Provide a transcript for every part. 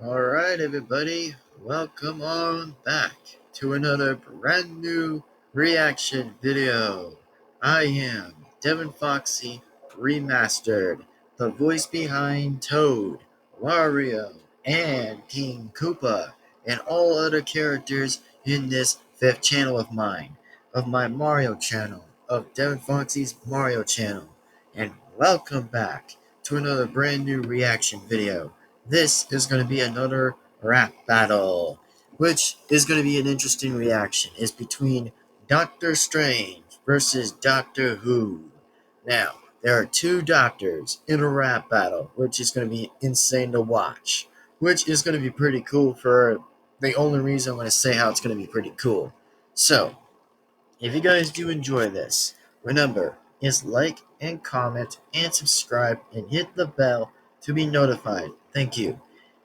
Alright, everybody, welcome on back to another brand new reaction video. I am Devin-Foxy Remastered, the voice behind Toad, Wario, and King Koopa, and all other characters in this fifth channel of mine, of my Mario channel, of Devin-Foxy's Mario channel. And welcome back to another brand new reaction video. This is going to be another rap battle, which is going to be an interesting reaction. It's between Doctor Strange versus Doctor Who. Now, there are two doctors in a rap battle, which is going to be insane to watch, which is going to be pretty cool for the only reason I'm going to say how it's going to be pretty cool. So, if you guys do enjoy this, remember, is like and comment and subscribe and hit the bell to be notified. Thank you.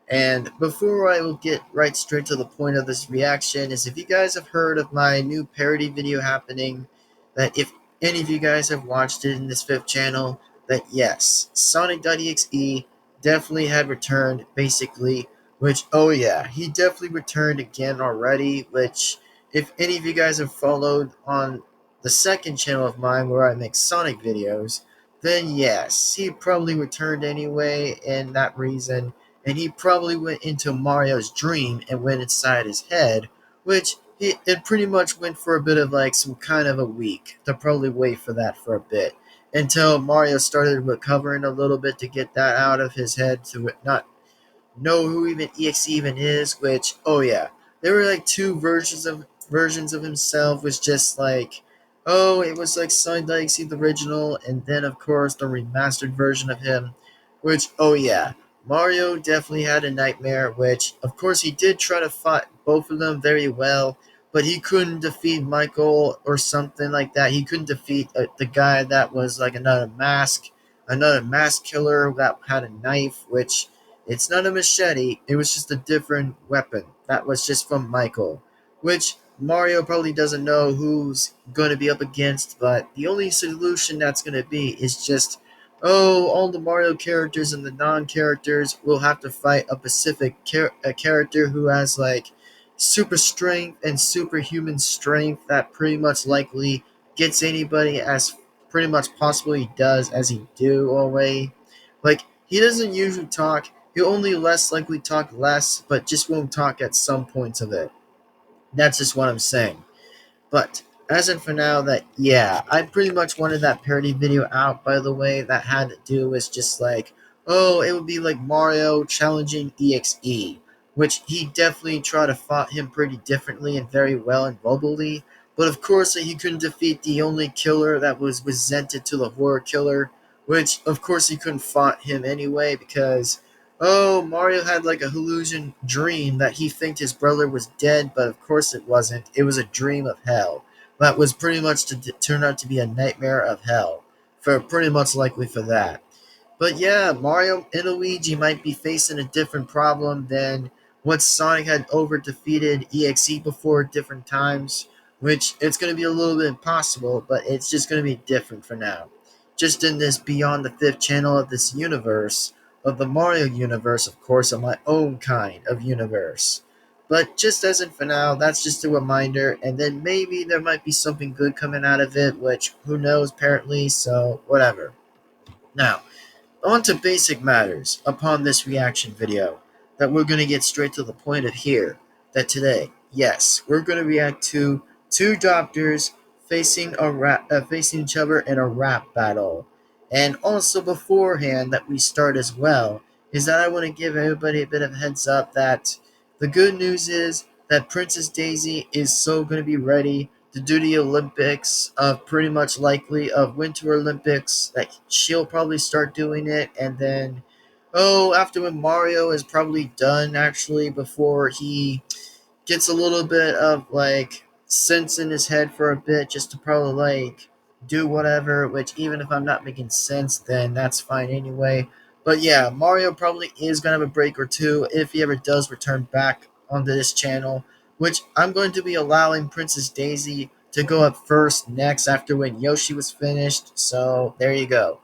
And before I will get right straight to the point of this reaction is if you guys have heard of my new parody video happening, that if any of you guys have watched it in this fifth channel, that yes, Sonic.exe definitely had returned basically, which oh yeah, he definitely returned again already, which if any of you guys have followed on the second channel of mine where I make Sonic videos, then yes, he probably returned anyway, and that reason and he probably went into Mario's dream and went inside his head, which it pretty much went for a bit of like some kind of a week. To probably wait for that for a bit until Mario started recovering a little bit to get that out of his head to not know who even EXE even is. Which oh yeah, there were like two versions of himself. Was just like oh it was like Sonic Legacy the original, and then of course the remastered version of him, which oh yeah. Mario definitely had a nightmare, which of course he did try to fight both of them very well, but he couldn't defeat Michael or something like that. He couldn't defeat the guy that was like another mask killer that had a knife, which it's not a machete, it was just a different weapon. That was just from Michael, which Mario probably doesn't know who's going to be up against, but the only solution that's going to be is just oh, all the Mario characters and the non-characters will have to fight a specific a character who has like super strength and superhuman strength that pretty much likely gets anybody as pretty much possibly does as he do already. Like he doesn't usually talk. He'll only less likely talk less, but just won't talk at some points of it. That's just what I'm saying. But as in for now, that yeah, I pretty much wanted that parody video out. By the way, that had to do with just like oh, it would be like Mario challenging EXE, which he definitely tried to fight him pretty differently and very well and verbally. But of course, he couldn't defeat the only killer that was resented to the horror killer, which of course he couldn't fight him anyway because oh, Mario had like a hallucination dream that he think his brother was dead, but of course it wasn't. It was a dream of hell. That was pretty much to turn out to be a nightmare of hell. For pretty much likely for that. But yeah, Mario and Luigi might be facing a different problem than what Sonic had over defeated EXE before at different times, which it's going to be a little bit impossible, but it's just going to be different for now. Just in this beyond the fifth channel of this universe, of the Mario universe, of course, of my own kind of universe. But just as in for now, that's just a reminder, and then maybe there might be something good coming out of it, which who knows apparently, so whatever. Now, on to basic matters upon this reaction video that we're going to get straight to the point of here. That today, yes, we're going to react to two doctors facing each other in a rap battle. And also beforehand that we start as well is that I want to give everybody a bit of a heads up that the good news is that Princess Daisy is so going to be ready to do the Olympics, pretty much likely of Winter Olympics. That she'll probably start doing it, and then oh, after when Mario is probably done actually before he gets a little bit of like sense in his head for a bit, just to probably like do whatever. Which even if I'm not making sense, then that's fine anyway. But yeah, Mario probably is gonna have a break or two if he ever does return back onto this channel, which I'm going to be allowing Princess Daisy to go up first next after when Yoshi was finished. So there you go.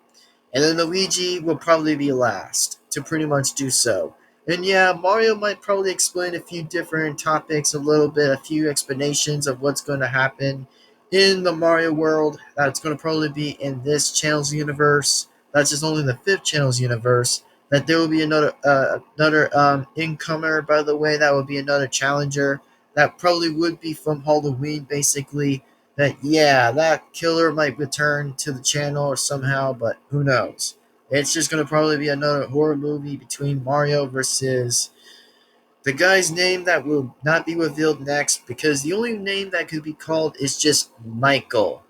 And then Luigi will probably be last to pretty much do so. And yeah, Mario might probably explain a few different topics a little bit, a few explanations of what's going to happen in the Mario world. That's going to probably be in this channel's universe. That's just only the fifth channel's universe. That there will be another incomer, by the way. That will be another challenger. That probably would be from Halloween, basically. That, yeah, that killer might return to the channel or somehow, but who knows. It's just going to probably be another horror movie between Mario versus the guy's name that will not be revealed next, because the only name that could be called is just Michael.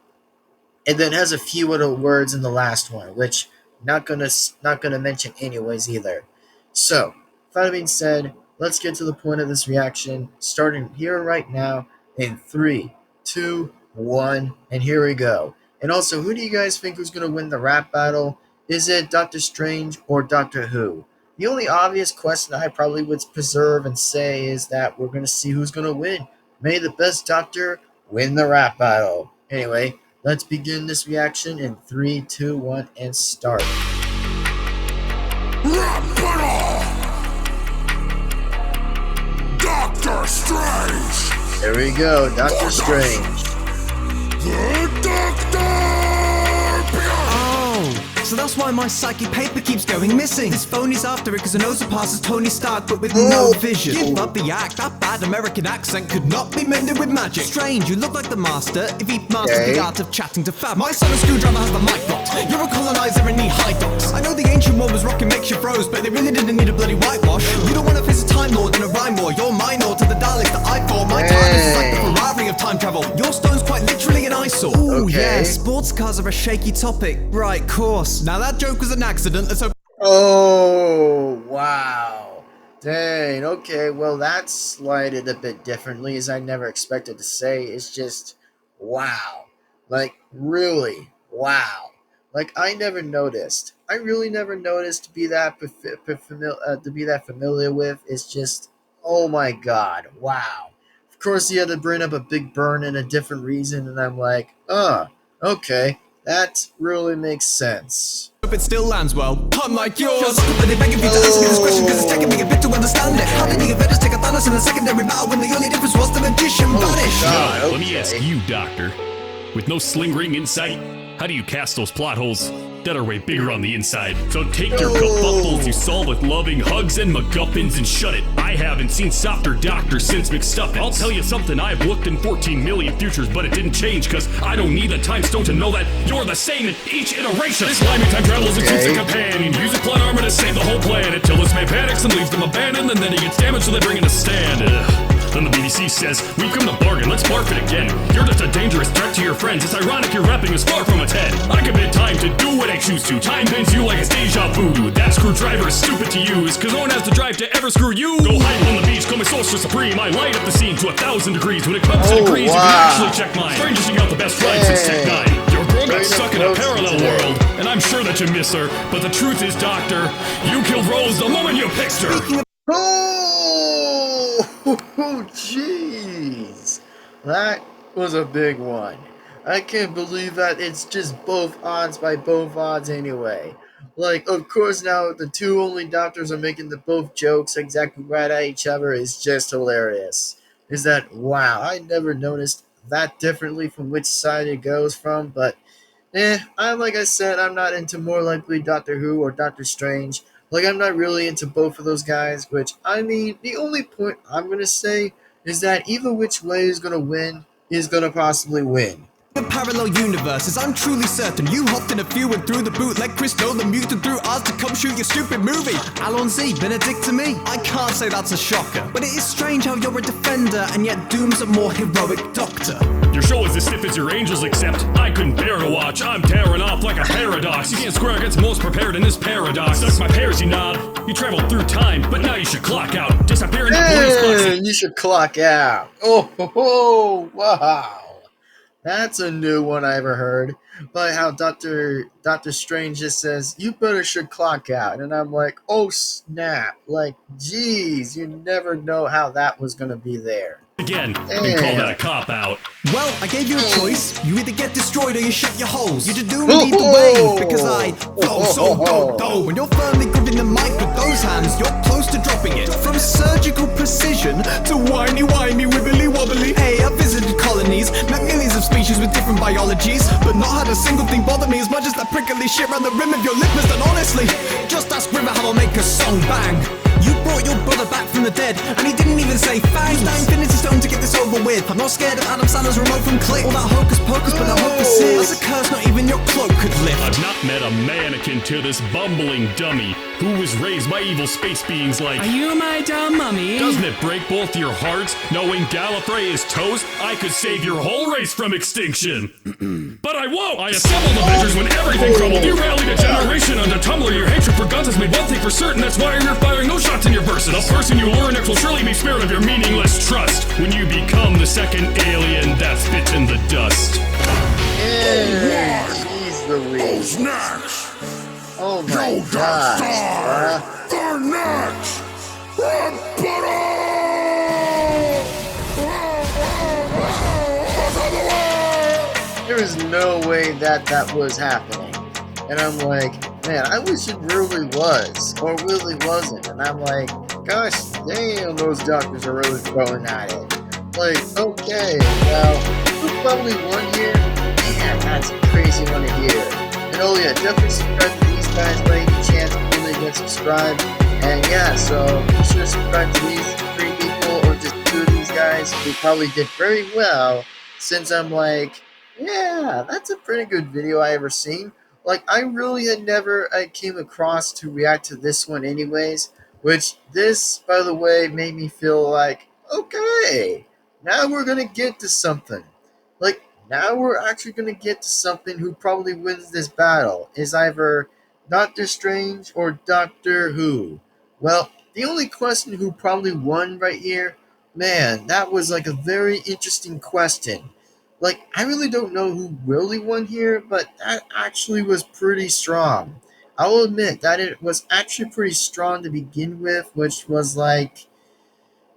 And then has a few other words in the last one, which not gonna mention anyways either. So, that being said, let's get to the point of this reaction, starting here right now in 3, 2, 1, and here we go. And also, who do you guys think who's gonna win the rap battle? Is it Doctor Strange or Doctor Who? The only obvious question I probably would preserve and say is that we're gonna see who's gonna win. May the best doctor win the rap battle. Anyway, let's begin this reaction in 3, 2, 1, and start. Rap battle! Doctor Strange! There we go, Doctor Strange. The Doctor! So that's why my psychic paper keeps going missing. This phone is after it because it knows it passes Tony Stark but with no vision. Give up the act, that bad American accent could not be mended with magic. Strange, you look like the master if he mastered the art of chatting to fab. My son of screwdriver has the mic locked. You're a colonizer and need high docks. I know the ancient one was rocking makes you froze, but they really didn't need a bloody whitewash. You don't want to face a time lord in a rhyme war. You're minor to the Daleks that I fought. My time is like the Ferrari of time travel. Your stone's quite literally an eyesore. Ooh, yeah, sports cars are a shaky topic. Right, course. Now that joke was an accident, let's hope. Oh, wow. Dang, okay, well that's slighted a bit differently, as I never expected to say. It's just, wow. Like, really, wow. Like, I never noticed. I really never noticed to be that familiar with. It's just, oh my god, wow. Of course, he had to bring up a big burn and a different reason, and I'm like, okay, that really makes sense. Hope it still lands well. Unlike yours, but they begging me to answer me this question because it's taking me a bit to understand it. How did the Avengers take a Thanos in a secondary battle when the only difference was the magician vanished? God, Let me ask you, Doctor. With no sling ring in sight, how do you cast those plot holes that are way bigger on the inside? So take your kerfuffles you saw with loving hugs and MacGuffins and shut it. I haven't seen softer doctors since McStuffins. I'll tell you something, I've looked in 14 million futures, but it didn't change, cause I don't need a time stone to know that you're the same in each iteration. This slimy time travels includes a companion. Use a plot armor to save the whole planet till this man panics and leaves them abandoned, and then he gets damaged so they bring in a stand. Then the BBC says, we've come to bargain, let's barf it again. You're just a dangerous threat to your friends. It's ironic your rapping is far from its head. I commit time to do what I choose to. Time bends you like it's deja vu. That screwdriver is stupid to use, cause no one has the drive to ever screw you. Go hide on the beach, call me sorcerer supreme. I light up the scene to 1,000 degrees. When it comes to degrees, you can actually check mine. Strangest out the best rhymes since Tech 9. Your girl got stuck in a parallel world, and I'm sure that you miss her. But the truth is, Doctor, you killed Rose the moment you pixed her. Oh, jeez. That was a big one. I can't believe that it's just both odds by both odds anyway. Like, of course now the two only doctors are making the both jokes exactly right at each other is just hilarious. Is that, wow, I never noticed that differently from which side it goes from, but like I said, I'm not into more likely Doctor Who or Doctor Strange. Like, I'm not really into both of those guys, which, I mean, the only point I'm going to say is that either which way is going to win is going to possibly win. In parallel universes, I'm truly certain you hopped in a few and threw the boot like Christo the mutant through ours to come shoot your stupid movie. Alon Z, Benedict to me. I can't say that's a shocker, but it is strange how you're a defender and yet Doom's a more heroic doctor. Your show is as stiff as your angels, except I couldn't bear to watch. I'm tearing off like a paradox. You can't square against most prepared in this paradox. Suck my pears, you knob. You traveled through time, but now you should clock out. Disappear in the police box. You should clock out. Oh, wow. That's a new one I ever heard. But how Doctor Strange just says, you better should clock out. And I'm like, oh snap. Like, geez, you never know how that was going to be there. Again, you call that a cop-out. Well, I gave you a choice. You either get destroyed or you shut your holes. You do need the way, because I flow so go. When you're firmly gripping the mic with those hands, you're close to dropping it. From surgical precision to whiny, wibbly wobbly. Hey, I've visited colonies, met millions of species with different biologies, but not had a single thing bother me as much as that prickly shit around the rim of your lip, Mr. Honestly, just ask River how I'll make a song bang. You brought your brother back from the dead, and he didn't even say thanks. Use that Infinity Stone to get this over with. I'm not scared of Adam Sandler's remote from Click. All that hocus pocus, but that hocus is. That's a curse not even your cloak could lift. I've not met a mannequin to this bumbling dummy who was raised by evil space beings like... Are you my dumb mummy? Doesn't it break both your hearts knowing Gallifrey is toast? I could save your whole race from extinction. But I won't! I assembled Avengers when everything crumbled. You rallied a generation under Tumblr. Your hatred for guns has made one thing for certain. That's why you're firing no shots in your verses. The person you lure next will surely be spared of your meaningless trust when you become the second alien that's bitten the dust. Yeah, jeez Who's Louise. next? Oh my Yo, gosh, Darkstar! bruh. They're next! There was no way that was happening. And I'm like, man, I wish it really was, or really wasn't. And I'm like, gosh damn, those doctors are really throwing at it. Like, okay, well, who probably won here? Man, that's a crazy one to hear. And oh yeah, definitely subscribe to these guys by any chance when they get subscribed. And yeah, so be sure to subscribe to these 3 people, or just 2 of these guys who probably did very well, since I'm like, yeah, that's a pretty good video I ever seen. Like, I really had never came across to react to this one anyways, which this, by the way, made me feel like, okay, now we're gonna get to something. Like, now we're actually gonna get to something who probably wins this battle. Is either Doctor Strange or Doctor Who. Well, the only question who probably won right here, man, that was like a very interesting question. Like, I really don't know who really won here, but that actually was pretty strong. I will admit that it was actually pretty strong to begin with, which was like,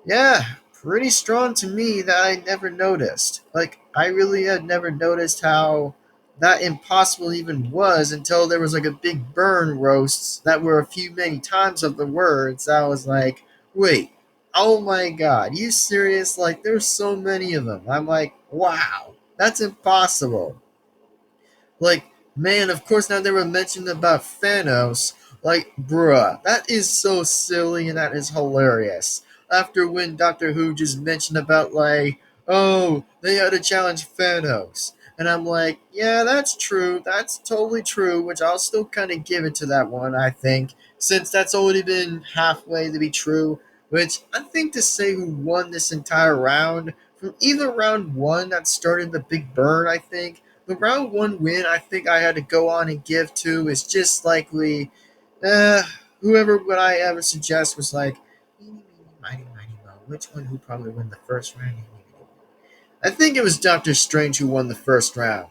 yeah, pretty strong to me that I never noticed. Like, I really had never noticed how that impossible even was until there was like a big burn roasts that were a few many times of the words. I was like, wait, oh my god, you serious? Like, there's so many of them. I'm like, wow, that's impossible. Like, man, of course now they were mentioned about Thanos. Like, bruh, that is so silly and that is hilarious. After when Doctor Who just mentioned about, like, oh, they had to challenge Thanos. And I'm like, yeah, that's true. That's totally true, which I'll still kind of give it to that one, I think, since that's already been halfway to be true. Which I think to say who won this entire round, from either round 1 that started the big burn, I think, the round 1 win I think I had to go on and give to is just likely, whoever would I ever suggest was like, meeny, miny, mo, which one who probably won the first round? I think it was Doctor Strange who won the first round.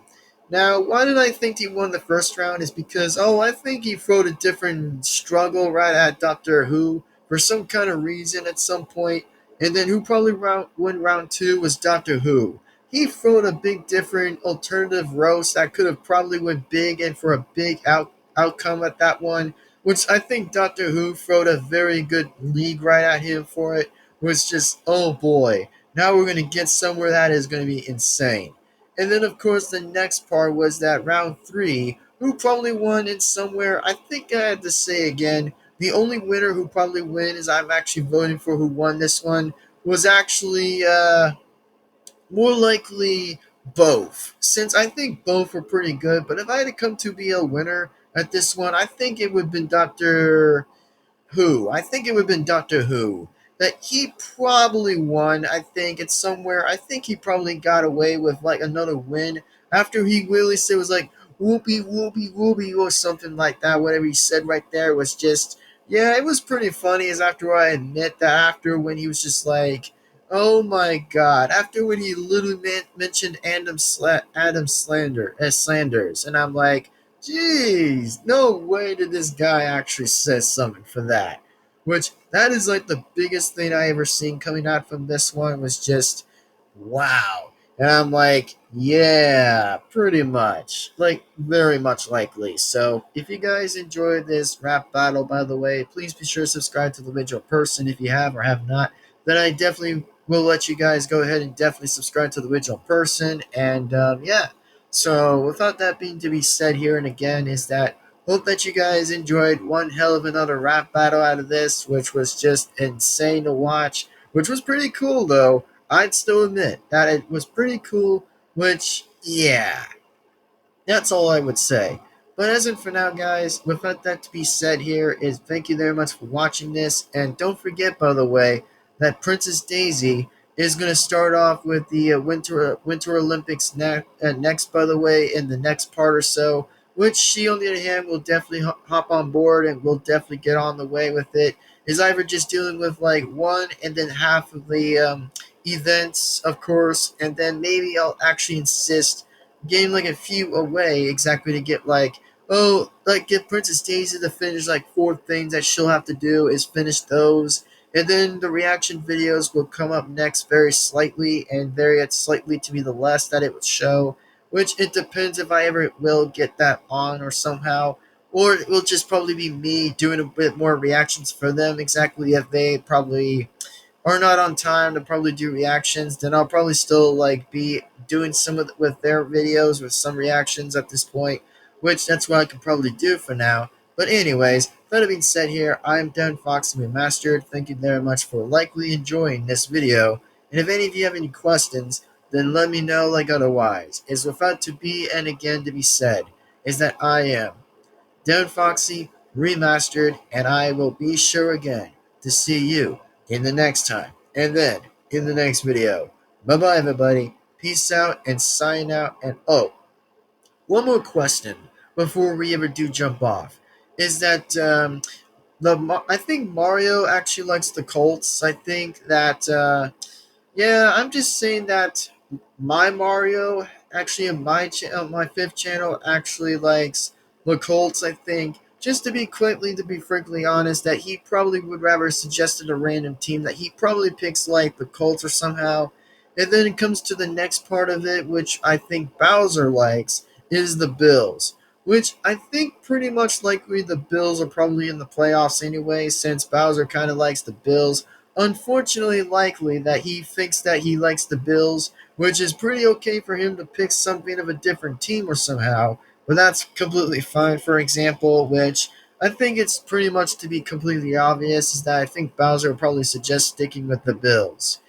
Now, why did I think he won the first round is because, I think he throwed a different struggle right at Doctor Who for some kind of reason at some point, and then who probably won round 2 was Doctor Who. He throwed a big different alternative roast that could have probably went big and for a big outcome at that one, which I think Doctor Who throwed a very good league right at him for it, was just, oh boy, now we're going to get somewhere that is going to be insane. And then, of course, the next part was that round 3, who probably won in somewhere, I think I had to say again, the only winner who probably win is I'm actually voting for who won this one, was actually, more likely both, since I think both were pretty good, but if I had to come to be a winner at this one, I think it would have been Doctor Who. I think it would have been Doctor Who. That he probably won, I think, it's somewhere. I think he probably got away with like another win after he really said was like whoopee whoopee whoopee or something like that. Whatever he said right there was just, yeah, it was pretty funny. As after I admit that after when he was just like, oh my god, after when he literally mentioned Adam Slanders, and I'm like, jeez, no way did this guy actually say something for that. Which, that is like the biggest thing I ever seen coming out from this one was just, wow. And I'm like, yeah, pretty much. Like, very much likely. So, if you guys enjoyed this rap battle, by the way, please be sure to subscribe to the Vigil Person if you have or have not. Then I definitely will let you guys go ahead and definitely subscribe to the Vigil Person. And, yeah. So, without that being to be said here and again, is that hope that you guys enjoyed one hell of another rap battle out of this, which was just insane to watch, which was pretty cool, though. I'd still admit that it was pretty cool, which, yeah, that's all I would say. But as in for now, guys, without that to be said here, is thank you very much for watching this. And don't forget, by the way, that Princess Daisy is going to start off with the Winter Olympics next, by the way, in the next part or so, which she, on the other hand, will definitely hop on board and will definitely get on the way with it. Is either just dealing with like one and then half of the events, of course, and then maybe I'll actually insist getting like a few away exactly to get like, oh, like get Princess Daisy to finish like 4 things that she'll have to do is finish those. And then the reaction videos will come up next very slightly and very slightly to be the less that it would show, which it depends if I ever will get that on or somehow. Or it will just probably be me doing a bit more reactions for them exactly if they probably are not on time to probably do reactions, then I'll probably still like be doing some with their videos with some reactions at this point, which that's what I can probably do for now. But anyways, that being said here, I'm Devin-Foxy Remastered. Thank you very much for likely enjoying this video. And if any of you have any questions, then let me know like otherwise. Is without to be and again to be said, is that I am Devin-Foxy Remastered, and I will be sure again to see you in the next time, and then in the next video. Bye bye, everybody. Peace out and sign out. And oh, one more question before we ever do jump off is that I think Mario actually likes the Colts. I think that yeah, I'm just saying that my Mario, actually in my fifth channel, actually likes the Colts. I think, just to be frankly honest, that he probably would rather suggested a random team that he probably picks like the Colts or somehow. And then it comes to the next part of it, which I think Bowser likes, is the Bills. Which I think pretty much likely the Bills are probably in the playoffs anyway, since Bowser kind of likes the Bills. Unfortunately, likely that he thinks that he likes the Bills, which is pretty okay for him to pick something of a different team or somehow, but that's completely fine. For example, which I think it's pretty much to be completely obvious, is that I think Bowser would probably suggest sticking with the Bills.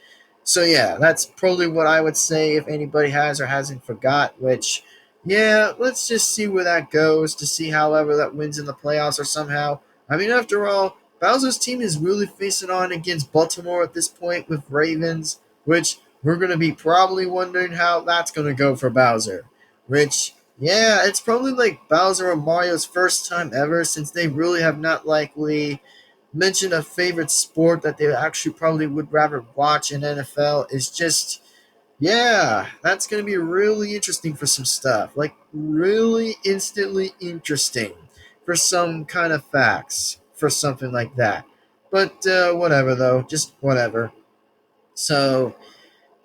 So yeah, that's probably what I would say if anybody has or hasn't forgot, which yeah, let's just see where that goes to see however that wins in the playoffs or somehow. I mean, after all, Bowser's team is really facing on against Baltimore at this point with Ravens, which we're going to be probably wondering how that's going to go for Bowser. Which, yeah, it's probably like Bowser and Mario's first time ever since they really have not likely mention a favorite sport that they actually probably would rather watch in NFL is just, yeah, that's going to be really interesting for some stuff. Like, really instantly interesting for some kind of facts for something like that. But whatever, though, just whatever. So,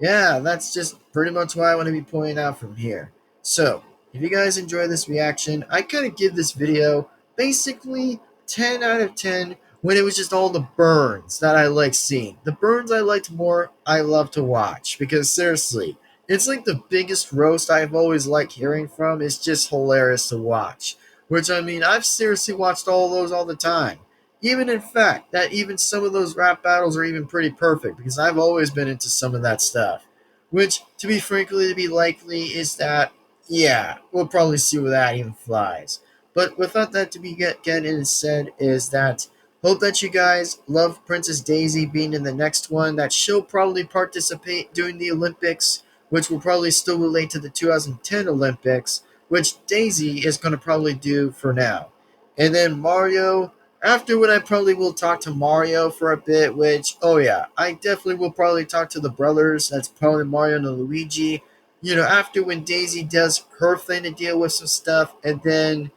yeah, that's just pretty much what I want to be pointing out from here. So, if you guys enjoy this reaction, I kind of give this video basically 10 out of 10 when it was just all the burns that I like seeing. The burns I liked more, I love to watch because seriously, it's like the biggest roast I've always liked hearing from. It's just hilarious to watch. Which, I mean, I've seriously watched all those all the time. Even in fact, that even some of those rap battles are even pretty perfect because I've always been into some of that stuff. Which, to be frankly, to be likely is that, yeah, we'll probably see where that even flies. But without that to be getting said, is that hope that you guys love Princess Daisy being in the next one. That she'll probably participate during the Olympics, which will probably still relate to the 2010 Olympics, which Daisy is going to probably do for now. And then Mario, afterward, I probably will talk to Mario for a bit, which, oh yeah, I definitely will probably talk to the brothers. That's probably Mario and Luigi. You know, after when Daisy does her thing to deal with some stuff, and then,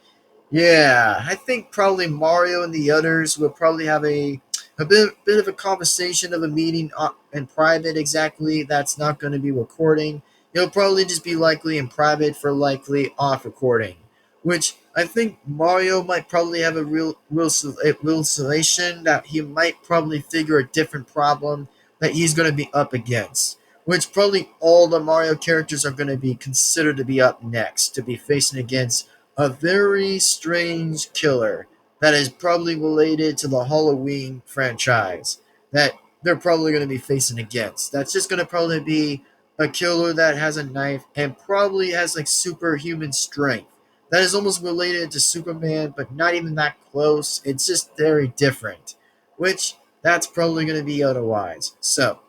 yeah, I think probably Mario and the others will probably have a bit of a conversation of a meeting in private exactly. That's not going to be recording. He'll probably just be likely in private for likely off recording, which I think Mario might probably have a real solution that he might probably figure a different problem that he's going to be up against, which probably all the Mario characters are going to be considered to be up next, to be facing against a very strange killer that is probably related to the Halloween franchise that they're probably going to be facing against. That's just going to probably be a killer that has a knife and probably has like superhuman strength. That is almost related to Superman, but not even that close. It's just very different, which that's probably going to be otherwise. So,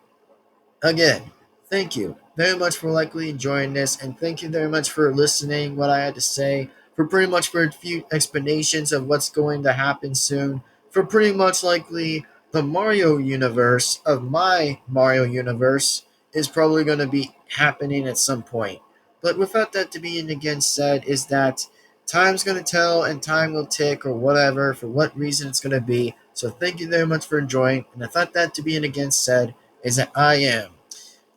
again, thank you very much for likely enjoying this, and thank you very much for listening what I had to say, for pretty much for a few explanations of what's going to happen soon, for pretty much likely the Mario universe of my Mario universe is probably going to be happening at some point. But without that to being again said, is that time's going to tell and time will tick or whatever for what reason it's going to be. So thank you very much for enjoying. And I thought that to being again said is that I am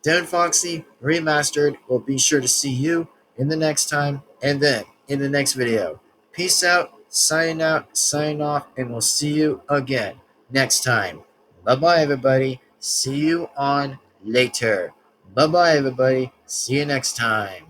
Devin-Foxy Remastered. Will be sure to see you in the next time and then in the next video. Peace out, sign off, and we'll see you again next time. Bye-bye, everybody. See you on later. Bye-bye, everybody. See you next time.